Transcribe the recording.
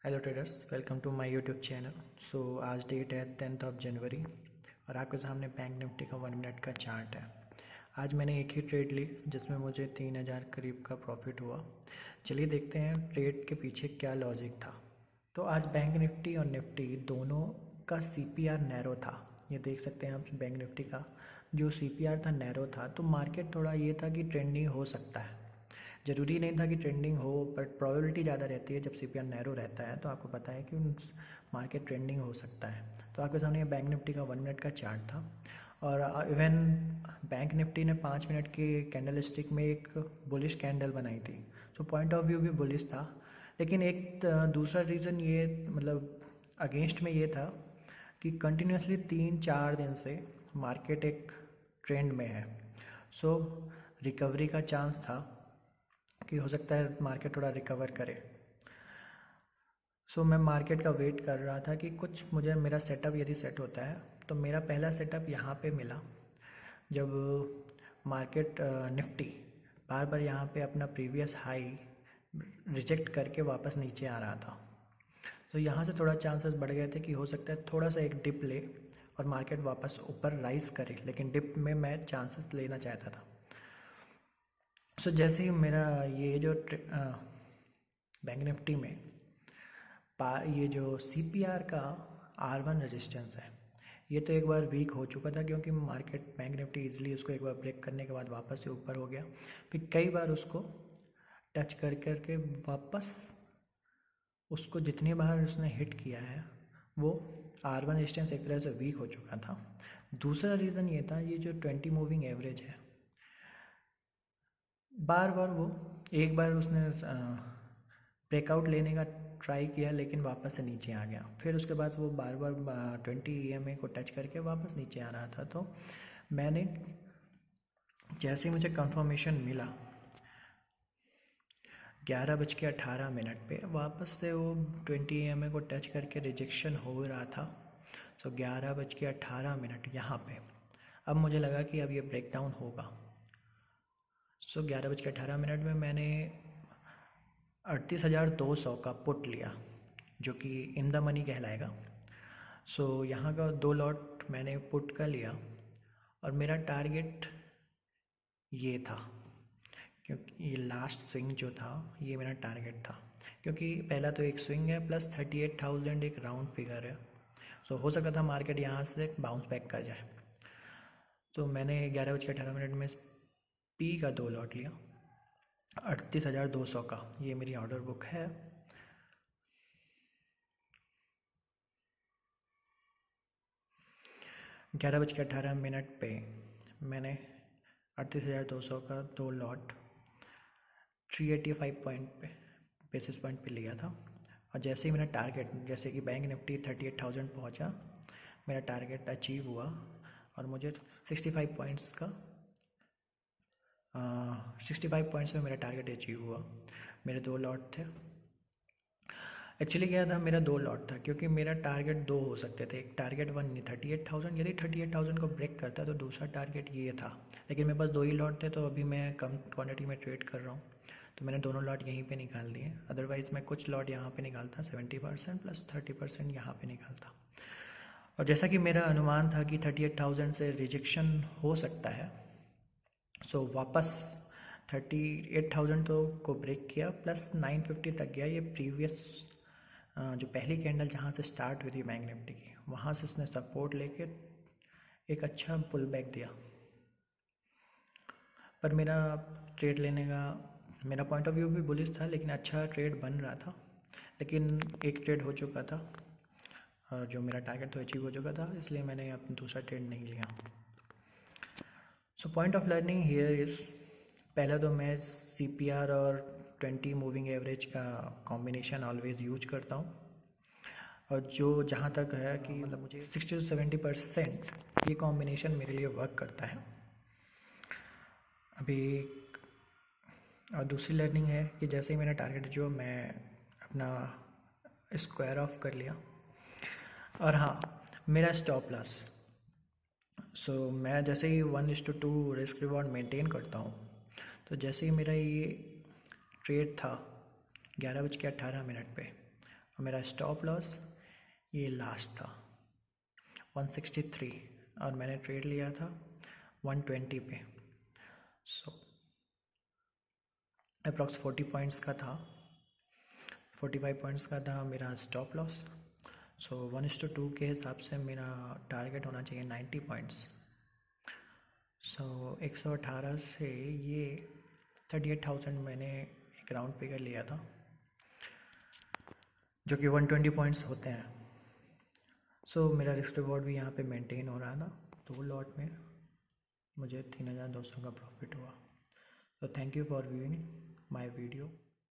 Hello traders, welcome to my YouTube channel. आज date है 10th of January और आपके सामने बैंक निफ्टी का 1 मिनट का चार्ट है। आज मैंने एक ही ट्रेड ली जिसमें मुझे 3000 करीब का प्रॉफिट हुआ। चलिए देखते हैं ट्रेड के पीछे क्या लॉजिक था। तो आज बैंक निफ्टी और निफ्टी दोनों का सीपीआर नैरो था। ये देख सकते हैं आप, बैंक निफ्टी का जो सीपीआर था नैरो था। तो मार्केट थोड़ा ये था कि ट्रेंडिंग हो सकता है, ज़रूरी नहीं था कि ट्रेंडिंग हो, बट प्रोबेबिलिटी ज़्यादा रहती है जब सीपीआर नैरो रहता है। तो आपको पता है कि मार्केट ट्रेंडिंग हो सकता है। तो आपके सामने ये बैंक निफ्टी का 1 मिनट का चार्ट था और इवन बैंक निफ्टी ने 5 मिनट की कैंडल स्टिक में एक बुलिश कैंडल बनाई थी। तो पॉइंट ऑफ व्यू भी बुलिश था, लेकिन एक दूसरा रीज़न ये मतलब अगेंस्ट में ये था कि कंटिन्यूसली 3-4 दिन से मार्केट एक ट्रेंड में है। सो रिकवरी का चांस था कि हो सकता है मार्केट थोड़ा रिकवर करे। मैं मार्केट का वेट कर रहा था कि कुछ मुझे मेरा सेटअप यदि सेट होता है। तो मेरा पहला सेटअप यहाँ पे मिला जब मार्केट निफ्टी बार बार यहाँ पे अपना प्रीवियस हाई रिजेक्ट करके वापस नीचे आ रहा था। तो यहाँ से थोड़ा चांसेस बढ़ गए थे कि हो सकता है थोड़ा सा एक डिप ले और मार्केट वापस ऊपर राइज करे, लेकिन डिप में मैं चांसेस लेना चाहता था। जैसे ही मेरा ये जो बैंक निफ्टी में ये जो सीपीआर का R1 रेजिस्टेंस है, ये तो एक बार वीक हो चुका था क्योंकि मार्केट बैंक निफ्टी इजीली उसको एक बार ब्रेक करने के बाद वापस से ऊपर हो गया। फिर कई बार उसको टच कर करके वापस उसको जितनी बार उसने हिट किया है वो R1 रेजिस्टेंस एक तरह से वीक हो चुका था। दूसरा रीज़न ये था, ये जो 20 मूविंग एवरेज है, बार बार वो एक बार उसने ब्रेकआउट लेने का ट्राई किया लेकिन वापस से नीचे आ गया। फिर उसके बाद वो बार बार 20 EMA को टच करके वापस नीचे आ रहा था। तो मैंने जैसे ही मुझे कंफर्मेशन मिला 11:18 पे वापस से वो 20 EMA को टच करके रिजेक्शन हो रहा था। 11:18 यहाँ पे अब मुझे लगा कि अब ये ब्रेकडाउन होगा। 11:18 में मैंने 38,200 का पुट लिया जो कि इन द मनी कहलाएगा। यहाँ का 2 लॉट मैंने पुट का लिया और मेरा टारगेट ये था, क्योंकि ये लास्ट स्विंग जो था ये मेरा टारगेट था, क्योंकि पहला तो एक स्विंग है प्लस 38,000 एक राउंड फिगर है। हो सकता था मार्केट यहाँ से बाउंस बैक कर जाए। तो मैंने 11:18 में पी का 2 लॉट लिया 38,200 का। ये मेरी ऑर्डर बुक है। ग्यारह बज के 18 पे मैंने 38,200 का 2 लॉट 385 बेसिस पॉइंट पे लिया था। और जैसे ही मेरा टारगेट, जैसे कि बैंक निफ्टी 38,000 पहुंचा, मेरा टारगेट अचीव हुआ और मुझे 65 पॉइंट्स का 65 पॉइंट्स में मेरा टारगेट अचीव हुआ। मेरे 2 लॉट थे। एक्चुअली क्या था, मेरा 2 लॉट था क्योंकि मेरा टारगेट 2 हो सकते थे। एक टारगेट 1 नहीं, 38,000, यदि 38,000 को ब्रेक करता तो दूसरा टारगेट ये था, लेकिन मेरे पास 2 ही लॉट थे। तो अभी मैं कम क्वांटिटी में ट्रेड कर रहा हूँ, तो मैंने दोनों लॉट यहीं पे निकाल दिए। अदरवाइज़ मैं कुछ लॉट यहाँ पे निकालता, 70% प्लस 30% यहाँ पे निकालता। और जैसा कि मेरा अनुमान था कि 38,000 से रिजेक्शन हो सकता है, वापस 38,000 तो को ब्रेक किया प्लस 950 तक गया। ये प्रीवियस जो पहली कैंडल जहाँ से स्टार्ट हुई थी बैंक निफ्टी की, वहाँ से उसने सपोर्ट लेके एक अच्छा पुल बैक दिया। पर मेरा ट्रेड लेने का मेरा पॉइंट ऑफ व्यू भी बुलिश था, लेकिन अच्छा ट्रेड बन रहा था। लेकिन एक ट्रेड हो चुका था और जो मेरा टारगेट तो अचीव हो चुका था, इसलिए मैंने अपना दूसरा ट्रेड नहीं लिया। Point of learning here is, पहला तो मैं CPR और 20 मूविंग एवरेज का कॉम्बिनेशन ऑलवेज यूज करता हूँ। और जो जहाँ तक है कि मतलब मुझे 60 से 70% ये कॉम्बिनेशन मेरे लिए वर्क करता है अभी। और दूसरी लर्निंग है कि जैसे ही मेरा टारगेट जो मैं अपना स्क्वायर ऑफ कर लिया। और हाँ, मेरा स्टॉप लॉस, मैं जैसे ही 1:2 रिस्क रिवॉर्ड मेंटेन करता हूँ। तो जैसे ही मेरा ये ट्रेड था 11:18 पे, और मेरा स्टॉप लॉस ये लास्ट था 163 और मैंने ट्रेड लिया था 120 पे। सो अप्रॉक्स 40 पॉइंट्स का था, 45 पॉइंट्स का था मेरा स्टॉप लॉस। सो 1:2 के हिसाब से मेरा टारगेट होना चाहिए 90 पॉइंट्स। सो 118 से ये 38,000 मैंने एक राउंड फिगर लिया था, जो कि 120 पॉइंट्स होते हैं। सो मेरा रिस्क रिवॉर्ड भी यहाँ पे मेंटेन हो रहा था, तो वो लॉट में मुझे 3,200 का प्रॉफिट हुआ। तो thank you for viewing my video.